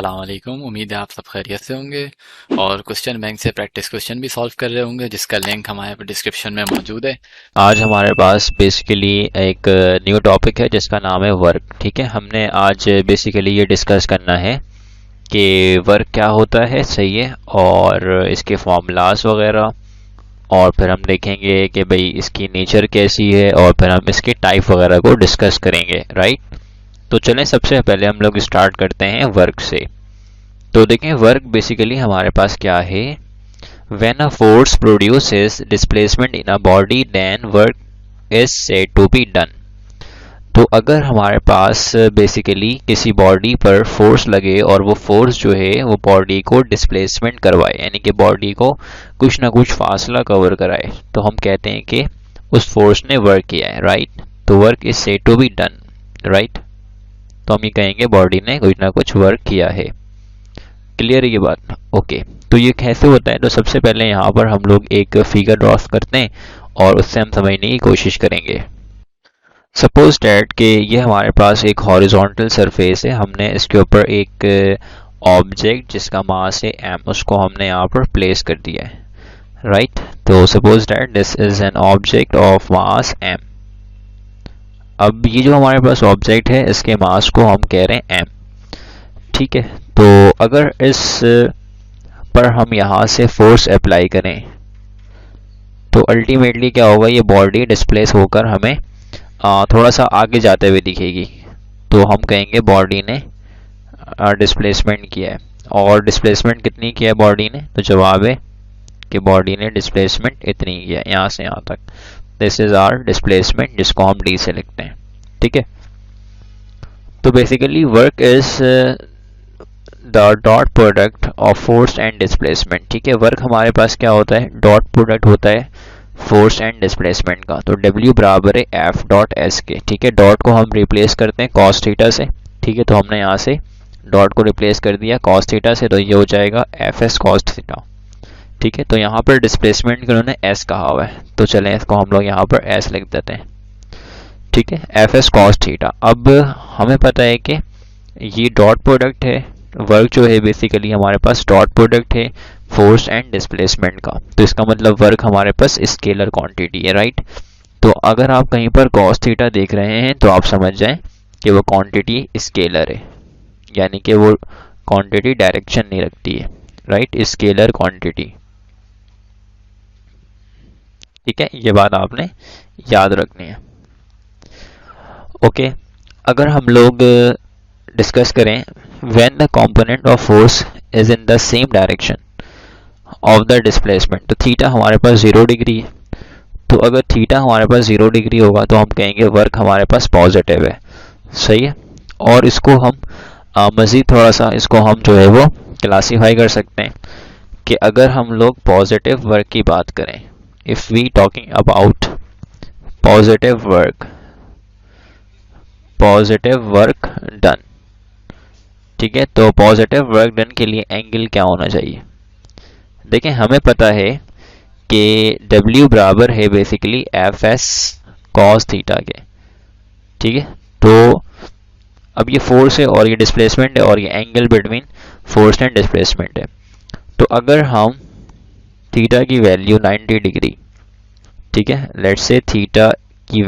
अस्सलाम वालेकुम। उम्मीद है आप सब खैरियत से होंगे और क्वेश्चन बैंक से प्रैक्टिस क्वेश्चन भी सॉल्व कर रहे होंगे, जिसका लिंक हमारे डिस्क्रिप्शन में मौजूद है। आज हमारे पास बेसिकली एक न्यू टॉपिक है जिसका नाम है वर्क। ठीक है, हमने आज बेसिकली ये डिस्कस करना है कि वर्क क्या होता है, सही है, और इसके फॉर्मूलाज वगैरह, और फिर हम देखेंगे कि भाई इसकी नेचर कैसी है, और फिर हम इसके टाइप वगैरह को डिस्कस करेंगे। राइट, तो चलें सबसे पहले हम लोग स्टार्ट करते हैं वर्क से। तो देखें वर्क बेसिकली हमारे पास क्या है। When a force produces displacement in a body, then work is said to be done. तो अगर हमारे पास बेसिकली किसी बॉडी पर फोर्स लगे और वो फोर्स जो है वो बॉडी को डिस्प्लेसमेंट करवाए, यानी कि बॉडी को कुछ ना कुछ फासला कवर कराए, तो हम कहते हैं कि उस फोर्स ने वर्क किया है। राइट, तो work is said to be done. Right, तो हम ये कहेंगे बॉडी ने कुछ ना कुछ वर्क किया है। क्लियर है ये बात? ओके, तो ये कैसे होता है? तो सबसे पहले यहाँ पर हम लोग एक फिगर ड्रॉ करते हैं और उससे हम समझने की कोशिश करेंगे। सपोज डैट कि ये हमारे पास एक हॉरिजॉन्टल सरफेस है, हमने इसके ऊपर एक ऑब्जेक्ट जिसका मास है m, उसको हमने यहाँ पर प्लेस कर दिया है। राइट, तो suppose that this is an object of mass m। अब ये जो हमारे पास ऑब्जेक्ट है इसके मास को हम कह रहे हैं m। ठीक है, तो अगर इस पर हम यहाँ से फोर्स अप्लाई करें तो अल्टीमेटली क्या होगा, ये बॉडी डिस्प्लेस होकर हमें थोड़ा सा आगे जाते हुए दिखेगी, तो हम कहेंगे बॉडी ने डिस्प्लेसमेंट किया है। और डिस्प्लेसमेंट कितनी किया है बॉडी ने? तो जवाब है कि बॉडी ने डिस्प्लेसमेंट इतनी किया है, यहाँ से यहाँ तक। दिस इज आवर डिस्प्लेसमेंट, जिसको हम डी से लिखते हैं। ठीक है, तो basically work is the dot product of force and displacement. ठीक है, वर्क हमारे पास क्या होता है? डॉट प्रोडक्ट होता है फोर्स एंड डिस्प्लेसमेंट का। तो W बराबर है F डॉट S के। ठीक है, डॉट को हम रिप्लेस करते हैं कॉस थीटा से। ठीक है, तो हमने यहाँ से डॉट को रिप्लेस कर दिया कॉस थीटा से, तो ये हो जाएगा FS कॉस थीटा। ठीक है, तो यहाँ पर डिस्प्लेसमेंट को उन्होंने S कहा हुआ है, तो चलें इसको हम लोग यहाँ पर S लिख देते हैं। ठीक है, FS कॉस थीटा। अब हमें पता है कि ये डॉट प्रोडक्ट है, वर्क जो है बेसिकली हमारे पास डॉट प्रोडक्ट है फोर्स एंड डिस्प्लेसमेंट का, तो इसका मतलब वर्क हमारे पास स्केलर क्वांटिटी है। राइट, तो अगर आप कहीं पर कॉस थीटा देख रहे हैं तो आप समझ जाएं कि वो क्वांटिटी स्केलर है, यानी कि वो क्वांटिटी डायरेक्शन नहीं रखती है। Right, scalar quantity. ठीक है, ये बात आपने याद रखनी है। ओके, अगर हम लोग डिस्कस करें when the component of force is in the same direction of the displacement, तो थीटा हमारे पास 0 डिग्री है। तो अगर थीटा हमारे पास 0 डिग्री होगा तो हम कहेंगे वर्क हमारे पास पॉजिटिव है। सही है, और इसको हम मज़ीद थोड़ा सा इसको हम जो है वो क्लासीफाई कर सकते हैं कि अगर हम लोग पॉजिटिव वर्क की बात करें, if we talking about positive work done. ठीक है, तो पॉजिटिव वर्क डन के लिए एंगल क्या होना चाहिए? देखें, हमें पता है कि W बराबर है बेसिकली FS कॉस थीटा के। ठीक है, तो अब ये फोर्स है और ये डिस्प्लेसमेंट है और ये angle between force and displacement है। तो अगर हम थीटा की वैल्यू 90 डिग्री, ठीक है, लेट्स से थीटा की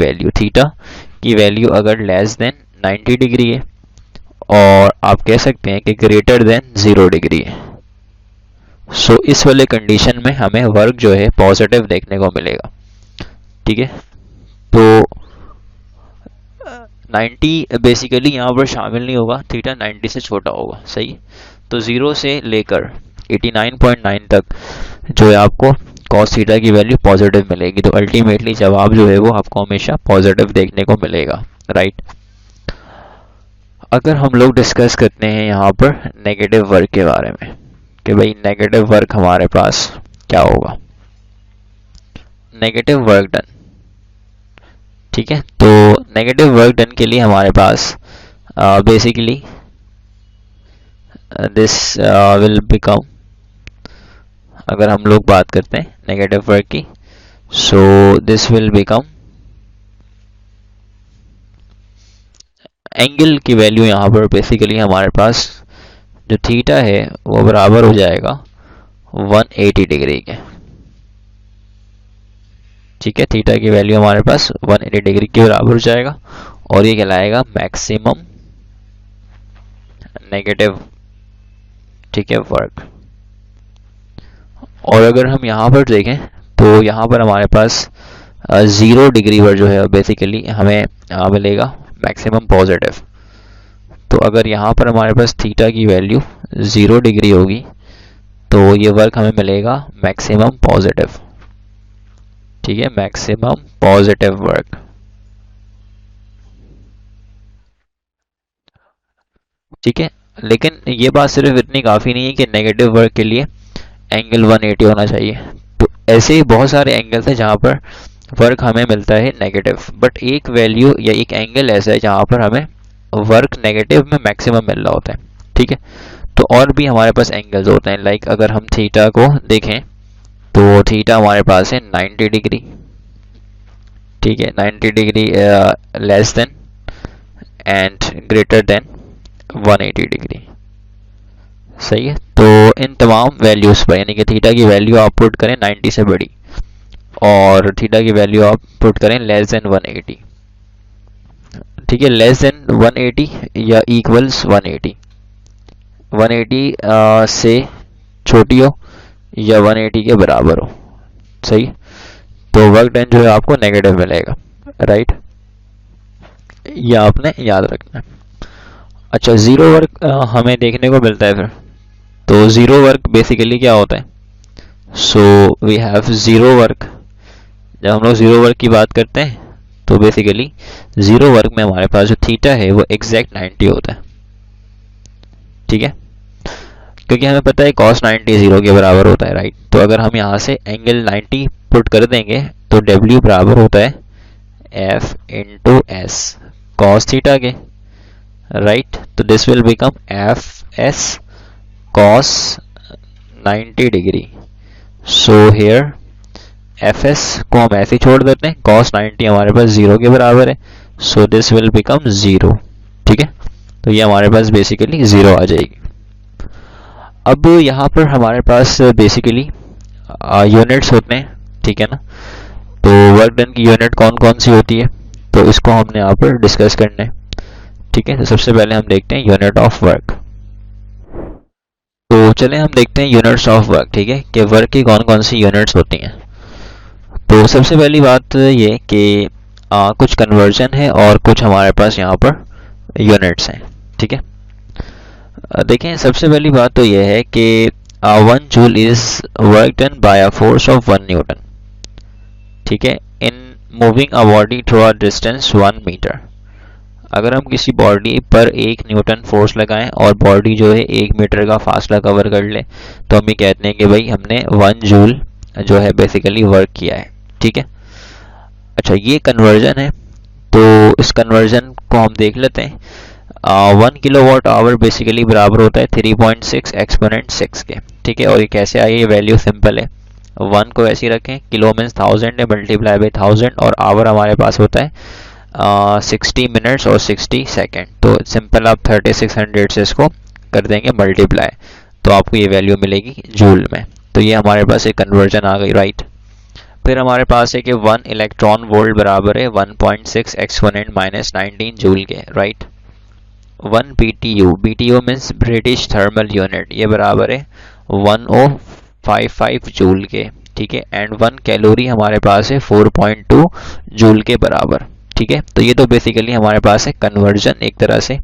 वैल्यू अगर लेस देन 90 डिग्री है और आप कह सकते हैं कि ग्रेटर देन 0 डिग्री है, सो इस वाले कंडीशन में हमें वर्क जो है पॉजिटिव देखने को मिलेगा। ठीक है, तो 90 बेसिकली यहाँ पर शामिल नहीं होगा, थीटा 90 से छोटा होगा। सही, तो 0 से लेकर 89.9 तक जो है आपको कॉस थीटा की वैल्यू पॉजिटिव मिलेगी, तो अल्टीमेटली जवाब जो है वो आपको हमेशा पॉजिटिव देखने को मिलेगा। राइट, अगर हम लोग डिस्कस करते हैं यहाँ पर नेगेटिव वर्क के बारे में कि भाई नेगेटिव वर्क हमारे पास क्या होगा, नेगेटिव वर्क डन। ठीक है, तो नेगेटिव वर्क डन के लिए हमारे पास बेसिकली दिस विल बिकम, अगर हम लोग बात करते हैं नेगेटिव वर्क की, so this will become angle की वैल्यू यहाँ पर बेसिकली हमारे पास जो थीटा है वो बराबर हो जाएगा 180 डिग्री के। ठीक है, थीटा की वैल्यू हमारे पास 180 डिग्री के बराबर हो जाएगा और ये कहलाएगा मैक्सिमम नेगेटिव, ठीक है, वर्क। और अगर हम यहाँ पर देखें तो यहाँ पर हमारे पास 0 डिग्री पर जो है बेसिकली हमें मिलेगा मैक्सिमम पॉजिटिव। तो अगर यहाँ पर हमारे पास थीटा की वैल्यू 0 डिग्री होगी तो ये वर्क हमें मिलेगा मैक्सिमम पॉजिटिव। ठीक है, मैक्सिमम पॉजिटिव वर्क। ठीक है, लेकिन ये बात सिर्फ इतनी काफ़ी नहीं है कि नेगेटिव वर्क के लिए एंगल 180 होना चाहिए। तो ऐसे ही बहुत सारे एंगल्स हैं जहाँ पर वर्क हमें मिलता है नेगेटिव, बट एक वैल्यू या एक एंगल ऐसा है जहाँ पर हमें वर्क नेगेटिव में मैक्सिमम मिल रहा होता है। ठीक है, तो और भी हमारे पास एंगल्स होते हैं, लाइक अगर हम थीटा को देखें तो थीटा हमारे पास है 90 डिग्री। ठीक है, 90 degree less than and greater than 180 degree. सही है, तो इन तमाम वैल्यूज़ पर यानी कि थीटा की वैल्यू आप पुट करें 90 से बड़ी और थीटा की वैल्यू आप पुट करें लेस देन 180। ठीक है, लेस देन 180 या इक्वल्स 180, 180 से छोटी हो या 180 के बराबर हो। सही, तो वर्क डन जो है आपको नेगेटिव मिलेगा, राइट, यह आपने याद रखना है। अच्छा, ज़ीरो वर्क हमें देखने को मिलता है फिर, तो ज़ीरो वर्क बेसिकली क्या होता है? So we have zero work. जब हम लोग ज़ीरो वर्क की बात करते हैं तो बेसिकली ज़ीरो वर्क में हमारे पास जो थीटा है वो एग्जैक्ट 90 होता है। ठीक है, क्योंकि हमें पता है cos 90 0 के बराबर होता है, राइट। तो अगर हम यहाँ से एंगल 90 पुट कर देंगे तो W बराबर होता है F into S cos theta के, राइट। तो this will become Fs cos 90 degree. So here Fs को हम ऐसे ही छोड़ देते हैं, cos 90 हमारे पास 0 के बराबर है, सो दिस विल बिकम 0। ठीक है, तो ये हमारे पास बेसिकली 0 आ जाएगी। अब यहाँ पर हमारे पास बेसिकली यूनिट्स होते हैं, ठीक है ना। तो वर्क डन की यूनिट कौन कौन सी होती है, तो इसको हमने यहाँ पर डिस्कस करना है। ठीक है, तो सबसे पहले हम देखते हैं यूनिट ऑफ वर्क। तो चलें हम देखते हैं यूनिट्स ऑफ वर्क, ठीक है, कि वर्क की कौन कौन सी यूनिट्स होती हैं। तो सबसे पहली बात ये कि कुछ कन्वर्जन है और कुछ हमारे पास यहाँ पर यूनिट्स हैं। ठीक है, देखें सबसे पहली बात तो यह है कि 1 joule is work done by a force of 1 newton. ठीक है, in moving a body through a distance 1 metre. अगर हम किसी बॉडी पर 1 न्यूटन फोर्स लगाएं और बॉडी जो है 1 मीटर का फासला कवर कर ले तो हम ये कहते हैं कि भाई हमने 1 जूल जो है बेसिकली वर्क किया है। ठीक है, अच्छा ये कन्वर्जन है, तो इस कन्वर्जन को हम देख लेते हैं। 1 किलोवाट आवर बेसिकली बराबर होता है 3.6 एक्सपोनेंट 6 के। ठीक है, और ये कैसे आई, ये वैल्यू सिंपल है, 1 को ऐसे ही रखें, किलो मीन्स 1000 है, मल्टीप्लाई बाई 1000 और आवर हमारे पास होता है 60 मिनट्स और 60 सेकेंड। तो सिंपल आप 3600 से इसको कर देंगे मल्टीप्लाई, तो आपको ये वैल्यू मिलेगी जूल में। तो ये हमारे पास एक कन्वर्जन आ गई, राइट। फिर हमारे पास है कि 1 इलेक्ट्रॉन वोल्ट बराबर है 1.6 एक्सपोनेंट माइनस 19 जूल के, right. 1 BTU, BTU means British thermal unit, ये बराबर है 1055 जूल के। ठीक है, एंड 1 कैलोरी हमारे पास है 4.2 जूल के बराबर। ठीक है, तो ये तो बेसिकली हमारे पास है कन्वर्जन एक तरह से।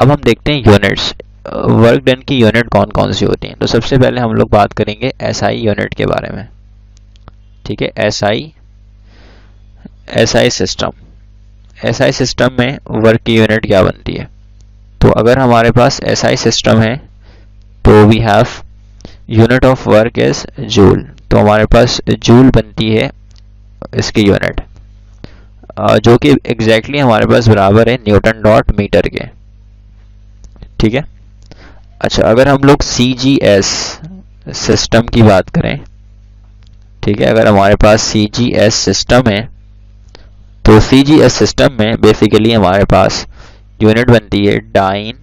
अब हम देखते हैं यूनिट्स, वर्क डन की यूनिट कौन कौन सी होती हैं। तो सबसे पहले हम लोग बात करेंगे SI यूनिट के बारे में। ठीक है, SI सिस्टम, SI सिस्टम में वर्क की यूनिट क्या बनती है। तो अगर हमारे पास SI सिस्टम है तो we have unit of work is joule. तो हमारे पास जूल बनती है इसकी यूनिट, जो कि एग्जैक्टली हमारे पास बराबर है न्यूटन डॉट मीटर के। ठीक है, अच्छा अगर हम लोग CGS सिस्टम की बात करें, ठीक है, अगर हमारे पास CGS सिस्टम है तो CGS सिस्टम में बेसिकली हमारे पास यूनिट बनती है डाइन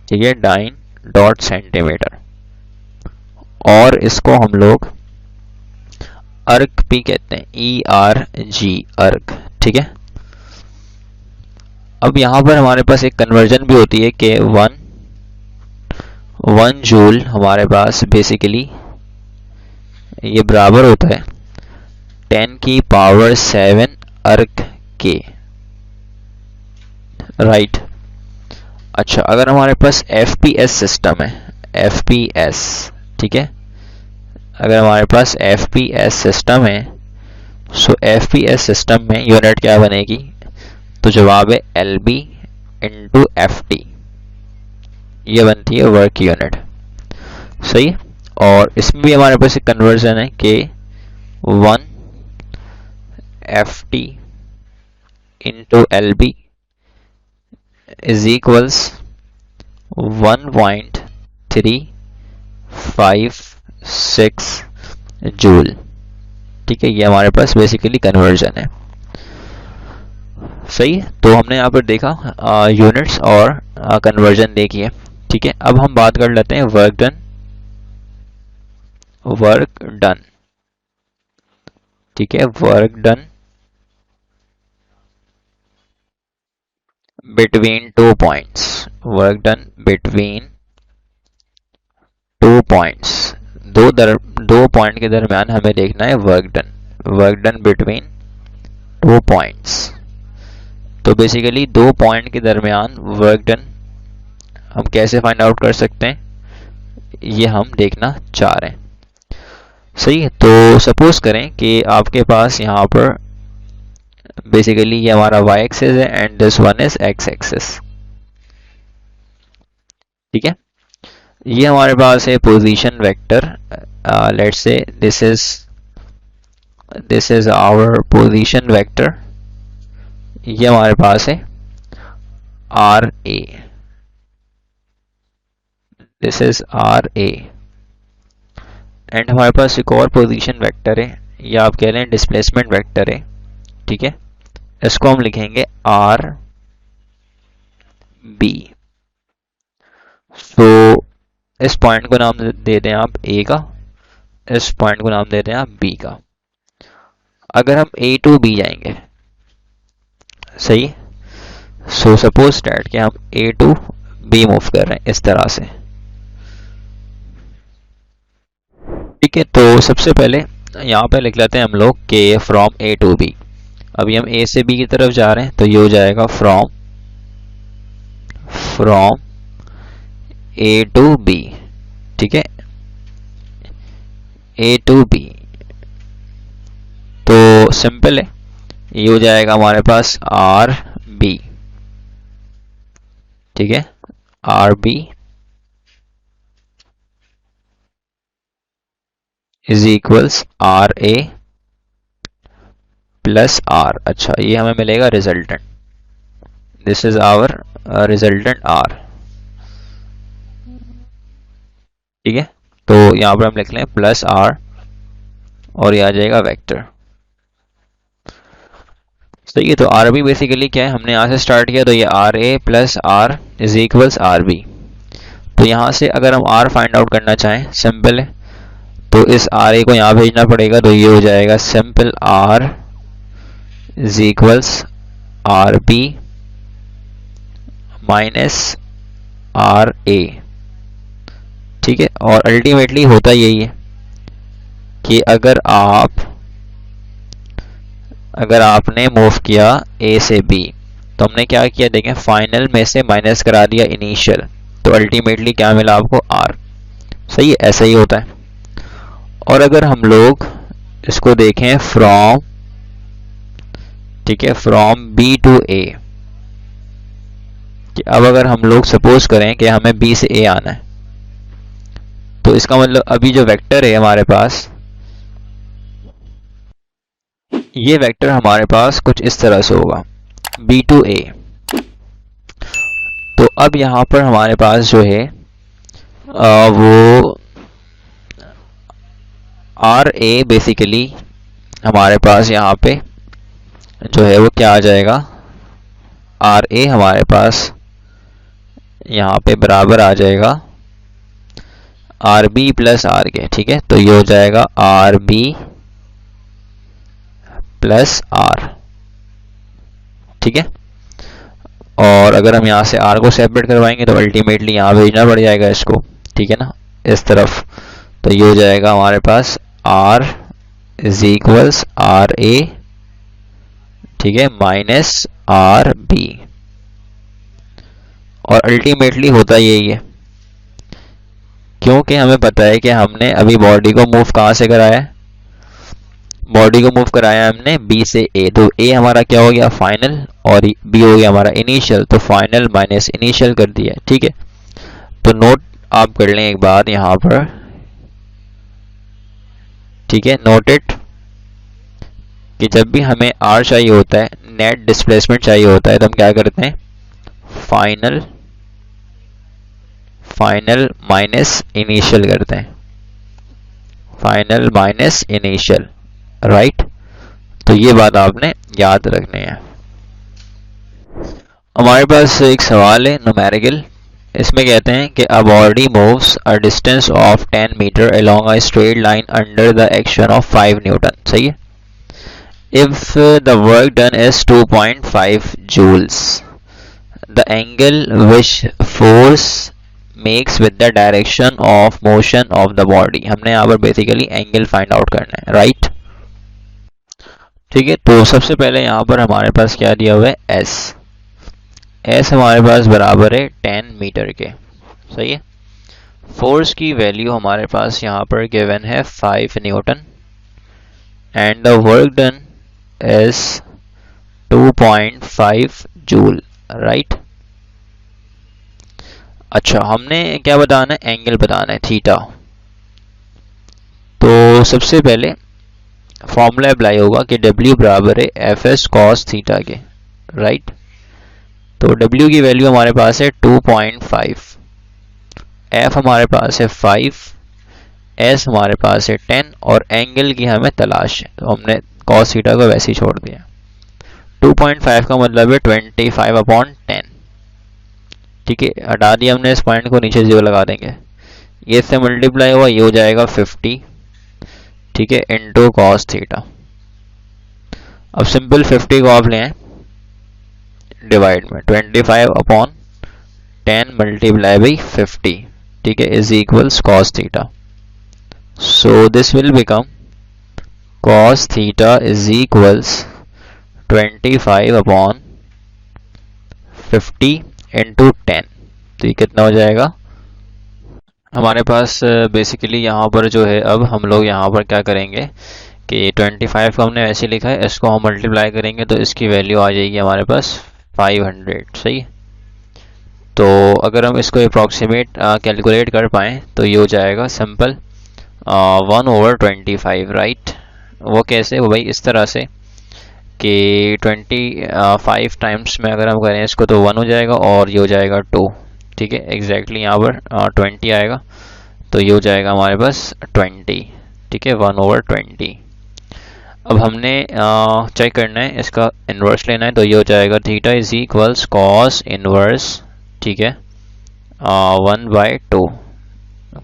ठीक है, डाइन डॉट सेंटीमीटर, और इसको हम लोग अर्ग भी कहते हैं, ERG अर्ग। ठीक है, अब यहाँ पर हमारे पास एक कन्वर्जन भी होती है कि 1 जूल हमारे पास बेसिकली ये बराबर होता है 10⁻⁷ अर्ग के, राइट। अच्छा, अगर हमारे पास FPS सिस्टम है, FPS, ठीक है, अगर हमारे पास FPS सिस्टम है, सो FPS सिस्टम में यूनिट क्या बनेगी, तो जवाब है LB इंटू FT, ये बनती है वर्क यूनिट। सही, और इसमें भी हमारे पास एक कन्वर्जन है कि 1 FT into LB is equals 1.356 joule. ठीक है, ये हमारे पास बेसिकली कन्वर्जन है। सही, तो हमने यहाँ पर देखा यूनिट्स और कन्वर्जन देखी है। ठीक है, अब हम बात कर लेते हैं वर्क डन। वर्क डन, ठीक है, work done between 2 points, work done between 2 points, दो पॉइंट के दरमियान हमें देखना है work done. Work done between 2 points, तो बेसिकली 2 पॉइंट के दरमियान वर्क डन हम कैसे फाइंड आउट कर सकते हैं, ये हम देखना चाह रहे हैं। सही है, तो सपोज करें कि आपके पास यहाँ पर बेसिकली ये हमारा y एक्सिस है and this one is x axis. ठीक है, ये हमारे पास है position vector, let's say this is our position vector, ये हमारे पास है RA, this is RA, and हमारे पास एक और पोजीशन वेक्टर है, या आप कह रहे हैं डिस्प्लेसमेंट वेक्टर है। ठीक है, इसको हम लिखेंगे RB। सो इस पॉइंट को नाम दे दें आप A का, इस पॉइंट को नाम दे दें आप B का। अगर हम A to B जाएंगे, सही, सो सपोज दैट कि हम A to B मूव कर रहे हैं इस तरह से। ठीक है, तो सबसे पहले यहाँ पे लिख लेते हैं हम लोग कि फ्रॉम A to B। अभी हम A से B की तरफ जा रहे हैं, तो ये हो जाएगा फ्रॉम A to B। ठीक है, A to B, तो सिंपल है, ये हो जाएगा हमारे पास RB। ठीक है, RB is equals RA plus R। अच्छा, ये हमें मिलेगा resultant, this is our resultant R। ठीक है, तो यहाँ पर हम लिख लें प्लस R और ये आ जाएगा वेक्टर। सही है, तो RB बेसिकली क्या है, हमने यहाँ से स्टार्ट किया, तो ये RA plus R is equals RB। तो यहाँ से अगर हम R फाइंड आउट करना चाहें, सिंपल है, तो इस RA को यहाँ भेजना पड़ेगा, तो ये हो जाएगा simple R is equals RB minus RA। ठीक है, और अल्टीमेटली होता यही है कि अगर आपने मूव किया A से B, तो हमने क्या किया, देखें, फाइनल में से माइनस करा दिया इनिशियल, तो अल्टीमेटली क्या मिला आपको R। सही है, ऐसा ही होता है। और अगर हम लोग इसको देखें फ्रॉम, ठीक है, फ्रॉम B to A, कि अब अगर हम लोग सपोज करें कि हमें B से A आना है, तो इसका मतलब अभी जो वेक्टर है हमारे पास, ये वेक्टर हमारे पास कुछ इस तरह से होगा, B to A। तो अब यहाँ पर हमारे पास जो है वो RA बेसिकली हमारे पास यहाँ पे जो है वो क्या आ जाएगा, RA हमारे पास यहाँ पे बराबर आ जाएगा आर बी प्लस आर के, ठीक है। तो ये हो जाएगा आर बी प्लस आर, ठीक है। और अगर हम यहाँ से आर को सेपरेट करवाएंगे तो अल्टीमेटली यहाँ भेजना पड़ जाएगा इसको, ठीक है ना, इस तरफ। तो ये हो जाएगा हमारे पास are is equals R A, ठीक है, माइनस आर बी। और अल्टीमेटली होता यही है, क्योंकि हमें पता है कि हमने अभी बॉडी को मूव कहाँ से कराया है, बॉडी को मूव कराया हमने बी से ए। तो ए हमारा क्या हो गया, फाइनल, और बी हो गया हमारा इनिशियल। तो फाइनल माइनस इनिशियल कर दिया, ठीक है। तो नोट आप कर लें एक बात यहाँ पर, ठीक है, नोट इट, कि जब भी हमें आर चाहिए होता है, नेट डिस्प्लेसमेंट चाहिए होता है, तो हम क्या करते हैं, फाइनल फाइनल माइनस इनिशियल करते हैं, फाइनल माइनस इनिशियल, राइट। तो ये बात आपने याद रखनी है। हमारे पास एक सवाल है न्यूमेरिकल, इसमें कहते हैं कि a body moves a distance of 10 metre along a straight line under the action of 5 newton, सही है। If the work done is 2.5 joules, the angle which force makes with the direction of motion of the body. हमने यहाँ पर basically angle find out करना है, right, ठीक है। तो सबसे पहले यहाँ पर हमारे पास क्या दिया हुआ है, एस। एस हमारे पास बराबर है 10 मीटर के, सही है। फोर्स की वैल्यू हमारे पास यहाँ पर गिवन है 5 Newton and the work done is 2.5 joule, right. अच्छा, हमने क्या बताना है, एंगल बताना है, थीटा। तो सबसे पहले फॉर्मूला अप्लाई होगा कि W बराबर है एफ एस कॉस थीटा के, राइट। तो W की वैल्यू हमारे पास है 2.5, F हमारे पास है 5, S हमारे पास है 10 और एंगल की हमें तलाश है, तो हमने कॉस थीटा को वैसे ही छोड़ दिया। 2.5 का मतलब है 25/10, ठीक है। हटा दिया हमने इस पॉइंट को, नीचे 0 लगा देंगे, ये इससे मल्टीप्लाई हुआ, ये हो जाएगा 50, ठीक है, इंटू कॉस थीटा। अब सिंपल 50 को आप लें डिवाइड में 25/10 मल्टीप्लाई बाई 50, ठीक है, is equals cos theta. So this will become cos theta is equals 25/50 into 10। तो ये कितना हो जाएगा हमारे पास, बेसिकली यहाँ पर जो है, अब हम लोग यहाँ पर क्या करेंगे कि 25 को हमने ऐसे लिखा है, इसको हम मल्टीप्लाई करेंगे तो इसकी वैल्यू आ जाएगी हमारे पास 500, सही। तो अगर हम इसको अप्रॉक्सीमेट कैलकुलेट कर पाएँ तो ये हो जाएगा सिंपल 1/25, राइट। वो कैसे, वो भाई इस तरह से कि 25 टाइम्स में अगर हम करें इसको तो 1 हो जाएगा और ये हो जाएगा 2, ठीक है, एग्जैक्टली यहाँ पर 20 आएगा। तो ये हो जाएगा हमारे पास 20, ठीक है, 1/20। अब हमने चेक करना है, इसका इन्वर्स लेना है, तो ये हो जाएगा theta is equals cos inverse, ठीक है, 1/2,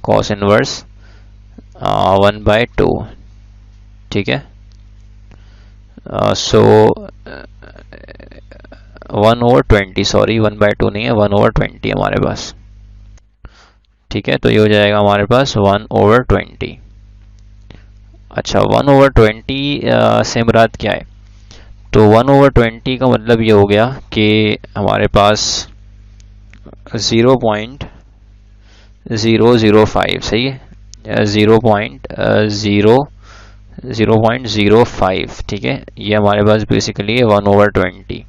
कॉस इनवर्स 1/2, ठीक है। सो 1/20, सॉरी 1/2 नहीं है, 1/20 हमारे पास, ठीक है। तो ये हो जाएगा हमारे पास 1/20। अच्छा, 1/20 से मुराद क्या है, तो 1/20 का मतलब ये हो गया कि हमारे पास 0.005, सही है, 0.05, ठीक है, ये हमारे पास बेसिकली है 1/20।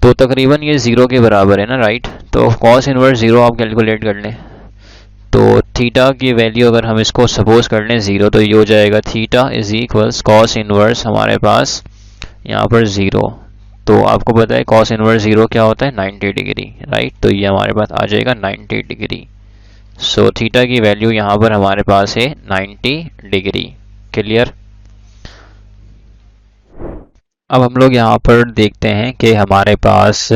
तो तकरीबन ये 0 के बराबर है ना, राइट। तो कॉस इनवर्स 0 आप कैलकुलेट कर लें, तो थीटा की वैल्यू अगर हम इसको सपोज कर लें 0, तो ये हो जाएगा theta is equals cos inverse हमारे पास यहाँ पर 0। तो आपको पता है कॉस इनवर्स 0 क्या होता है, 90 डिग्री, राइट। तो ये हमारे पास आ जाएगा 90 डिग्री। सो थीटा की वैल्यू यहाँ पर हमारे पास है 90 डिग्री, क्लियर। अब हम लोग यहाँ पर देखते हैं कि हमारे पास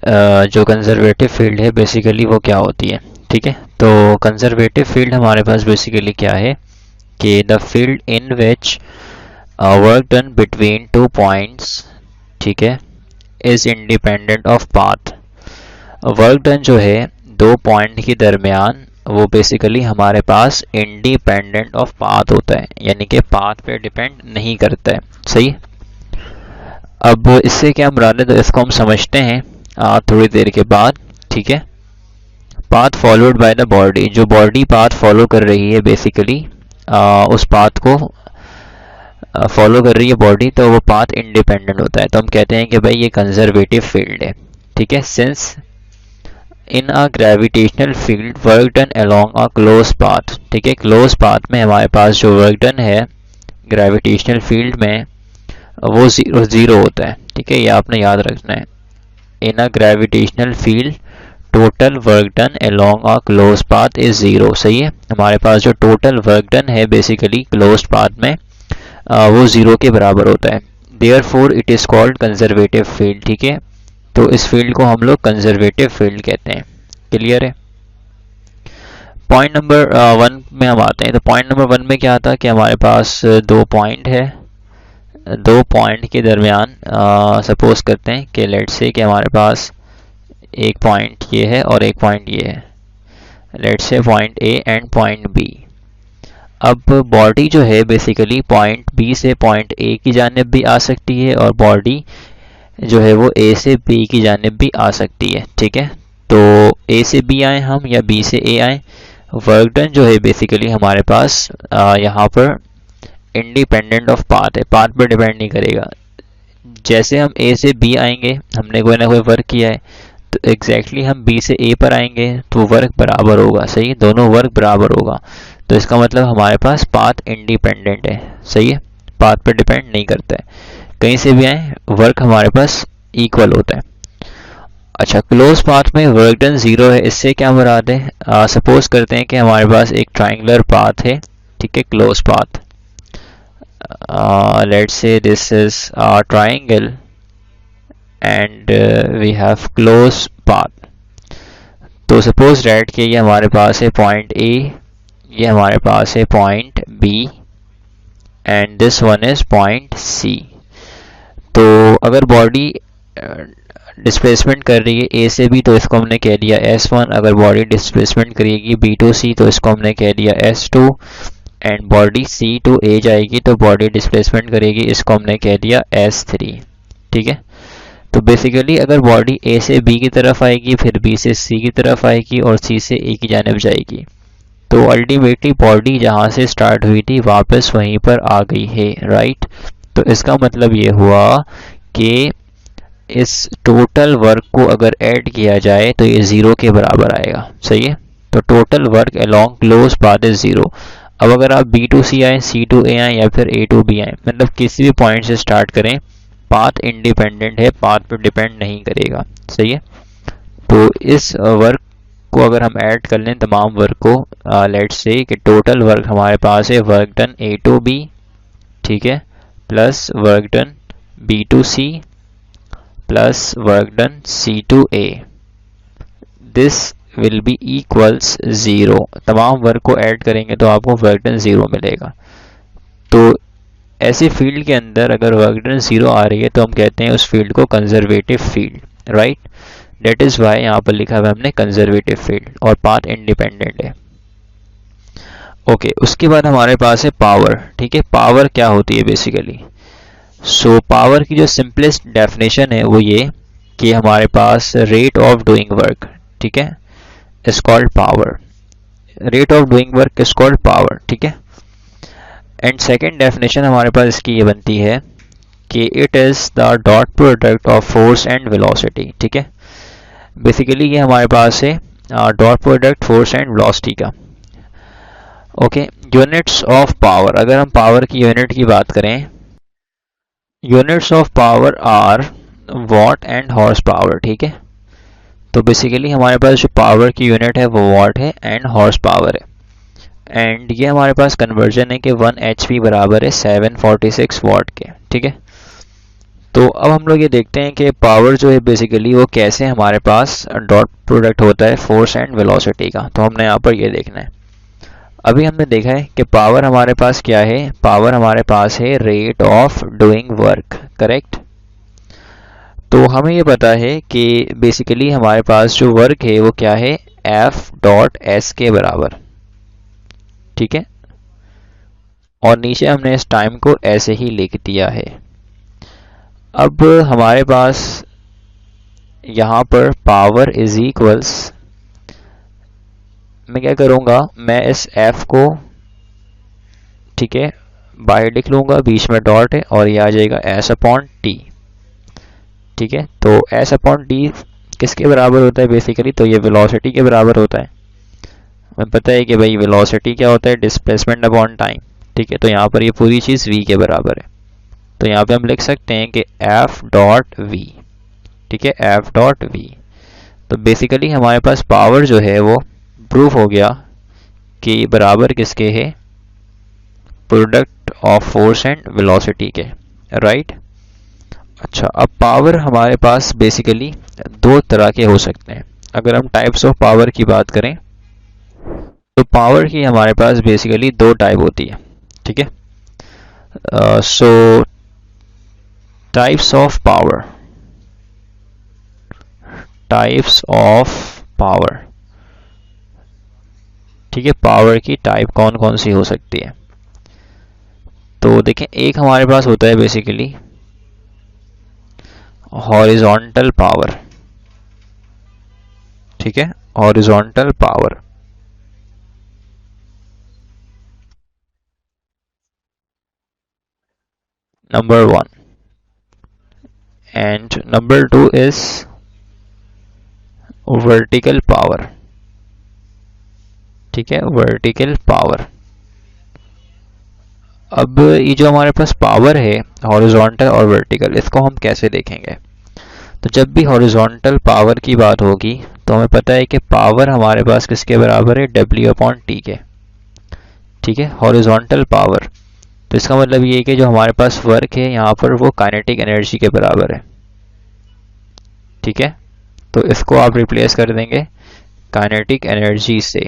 जो कंजर्वेटिव फील्ड है बेसिकली वो क्या होती है, ठीक है। तो कंजर्वेटिव फील्ड हमारे पास बेसिकली क्या है कि the field in which work done between 2 points, ठीक है, is independent of path. Work done जो है 2 पॉइंट के दरमियान वो बेसिकली हमारे पास इंडिपेंडेंट ऑफ पाथ होता है, यानी कि पाथ पे डिपेंड नहीं करता है, सही। अब इससे क्या मुराद है, तो इसको हम समझते हैं थोड़ी देर के बाद, ठीक है। Path followed by the body, जो बॉडी पाथ फॉलो कर रही है बेसिकली उस पाथ को फॉलो कर रही है बॉडी, तो वो पाथ इंडिपेंडेंट होता है, तो हम कहते हैं कि भाई ये कंजर्वेटिव फील्ड है, ठीक है। Since in a gravitational field work done along a close path, ठीक है, क्लोज पाथ में हमारे पास जो वर्क डन है ग्रेविटेशनल फील्ड में वो जीरो होता है, ठीक है, ये आपने याद रखना है। In a gravitational field total work done along a close path is zero, सही है। हमारे पास जो टोटल वर्क डन है बेसिकली क्लोज पाथ में वो जीरो के बराबर होता है। Therefore it is called conservative field, ठीक है। तो इस फील्ड को हम लोग कंजर्वेटिव फील्ड कहते हैं। क्लियर है। पॉइंट नंबर 1 में हम आते हैं। तो पॉइंट नंबर 1 में क्या आता है कि हमारे पास 2 पॉइंट है, 2 पॉइंट के दरमियान सपोज करते हैं कि लेट्स से कि हमारे पास एक पॉइंट ये है और एक पॉइंट ये है, let's say point A and point B. अब बॉडी जो है बेसिकली पॉइंट बी से पॉइंट ए की जानिब भी आ सकती है और बॉडी जो है वो ए से बी की जानिब भी आ सकती है, ठीक है। तो ए से बी आए हम या बी से ए आए, वर्क डन जो है बेसिकली हमारे पास यहाँ पर इंडिपेंडेंट ऑफ पाथ है, पाथ पर डिपेंड नहीं करेगा। जैसे हम ए से बी आएंगे, हमने कोई ना कोई वर्क किया है, तो एग्जैक्टली हम बी से ए पर आएंगे तो वर्क बराबर होगा, सही, दोनों वर्क बराबर होगा। तो इसका मतलब हमारे पास पाथ इंडिपेंडेंट है, सही है, पाथ पर डिपेंड नहीं करता है। कहीं से भी आए वर्क हमारे पास इक्वल होता है। अच्छा, क्लोज पाथ में वर्क डन जीरो है, इससे क्या मुराद है, सपोज करते हैं कि हमारे पास एक ट्राइंगुलर पाथ है, ठीक है, close path. Let's say this is a triangle and we have close path। तो सपोज दैट कि ये हमारे पास है पॉइंट ए, ये हमारे पास है point B and this one is point C. तो अगर बॉडी डिस्प्लेसमेंट कर रही है ए से बी तो इसको हमने कह दिया S1, अगर बॉडी डिस्प्लेसमेंट करेगी बी टू सी तो इसको हमने कह दिया S2, and body C to A जाएगी तो बॉडी डिस्प्लेसमेंट करेगी, इसको हमने कह दिया S3, ठीक है। तो बेसिकली अगर बॉडी ए से बी की तरफ आएगी, फिर बी से सी की तरफ आएगी और सी से ए की जानिब जाएगी, तो अल्टीमेटली बॉडी जहाँ से स्टार्ट हुई थी वापस वहीं पर आ गई है, राइट। तो इसका मतलब ये हुआ कि इस टोटल वर्क को अगर ऐड किया जाए तो ये जीरो के बराबर आएगा, सही है। तो total work along close path is zero. अब अगर आप बी टू सी आए, सी टू ए आए या फिर ए टू बी आए, मतलब किसी भी पॉइंट से स्टार्ट करें, पाथ इंडिपेंडेंट है, पाथ पर डिपेंड नहीं करेगा, सही है। तो इस वर्क को अगर हम ऐड कर लें तमाम वर्क को, लेट्स से कि टोटल वर्क हमारे पास है work done A to B, ठीक है, plus work done B to C plus work done C to A, this will be equals zero. तमाम वर्क को ऐड करेंगे तो आपको वर्क डन जीरो मिलेगा। तो ऐसे फील्ड के अंदर अगर वर्क डन जीरो आ रही है तो हम कहते हैं उस फील्ड को conservative field, right. That is why यहाँ पर लिखा हुआ है हमने कंजर्वेटिव फील्ड, और पाथ इंडिपेंडेंट है। ओके, उसके बाद हमारे पास है पावर, ठीक है। पावर क्या होती है बेसिकली, सो पावर की जो सिंपलेस्ट डेफिनेशन है वो ये कि हमारे पास रेट ऑफ डूइंग वर्क, ठीक है, is called power. Rate of doing work is called power, ठीक है। एंड सेकेंड डेफिनेशन हमारे पास इसकी ये बनती है कि it is the dot product of force and velocity, ठीक है। बेसिकली ये हमारे पास है dot product force and velocity का। ओके, यूनिट्स ऑफ पावर, अगर हम पावर की यूनिट की बात करें, units of power are watt and horse power, ठीक है। तो बेसिकली हमारे पास जो पावर की यूनिट है वो वॉट है एंड हॉर्स पावर है, एंड ये हमारे पास कन्वर्जन है कि 1 HP बराबर है 746 वॉट के, ठीक है। तो अब हम लोग ये देखते हैं कि पावर जो है बेसिकली वो कैसे हमारे पास डॉट प्रोडक्ट होता है फोर्स एंड वेलोसिटी का। तो हमने यहाँ पर ये देखना है। अभी हमने देखा है कि पावर हमारे पास क्या है, पावर हमारे पास है rate of doing work, correct. तो हमें ये पता है कि बेसिकली हमारे पास जो वर्क है वो क्या है, एफ डॉट एस के बराबर, ठीक है। और नीचे हमने इस टाइम को ऐसे ही लिख दिया है। अब हमारे पास यहाँ पर पावर इज इक्वल्स, मैं क्या करूँगा, मैं इस एफ को, ठीक है, बाहर लिख लूँगा, बीच में डॉट है और ये आ जाएगा एस अपॉन टी, ठीक है। तो एस अपॉन टी किसके बराबर होता है बेसिकली, तो ये वेलोसिटी के बराबर होता है। हमें पता है कि भाई वेलोसिटी क्या होता है, डिस्प्लेसमेंट अपॉन टाइम, ठीक है। तो यहाँ पर ये पूरी चीज़ v के बराबर है। तो यहाँ पे हम लिख सकते हैं कि एफ डॉट वी, ठीक है, एफ डॉट वी। तो बेसिकली हमारे पास पावर जो है वो प्रूफ हो गया कि बराबर किसके है, product of force and velocity के, राइट। अच्छा, अब पावर हमारे पास बेसिकली दो तरह के हो सकते हैं। अगर हम टाइप्स ऑफ पावर की बात करें तो पावर की हमारे पास बेसिकली दो टाइप होती है, ठीक है। सो types of power, types of power, ठीक है, पावर की टाइप कौन कौन सी हो सकती है। तो देखें, एक हमारे पास होता है बेसिकली हॉरिजॉन्टल पावर, ठीक है, horizontal power. Number one, and number two is vertical power, ठीक है, वर्टिकल पावर। अब ये जो हमारे पास पावर है हॉरिजॉन्टल और वर्टिकल, इसको हम कैसे देखेंगे। तो जब भी हॉरिजॉन्टल पावर की बात होगी तो हमें पता है कि पावर हमारे पास किसके बराबर है, W अपॉन टी के, ठीक है, हॉरिजॉन्टल पावर। तो इसका मतलब ये है कि जो हमारे पास वर्क है यहाँ पर वो काइनेटिक एनर्जी के बराबर है, ठीक है। तो इसको आप रिप्लेस कर देंगे काइनेटिक एनर्जी से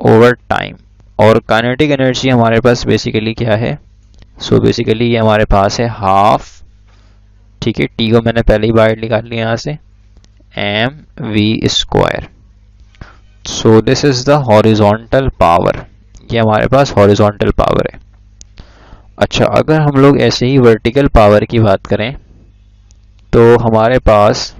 ओवर टाइम। और काइनेटिक एनर्जी हमारे पास बेसिकली क्या है, सो बेसिकली ये हमारे पास है हाफ, ठीक है, टी को मैंने पहले ही बाहर निकाल लिया यहाँ से, M V square. So this is the horizontal power, ये हमारे पास हॉरिजॉन्टल पावर है। अच्छा, अगर हम लोग ऐसे ही वर्टिकल पावर की बात करें तो हमारे पास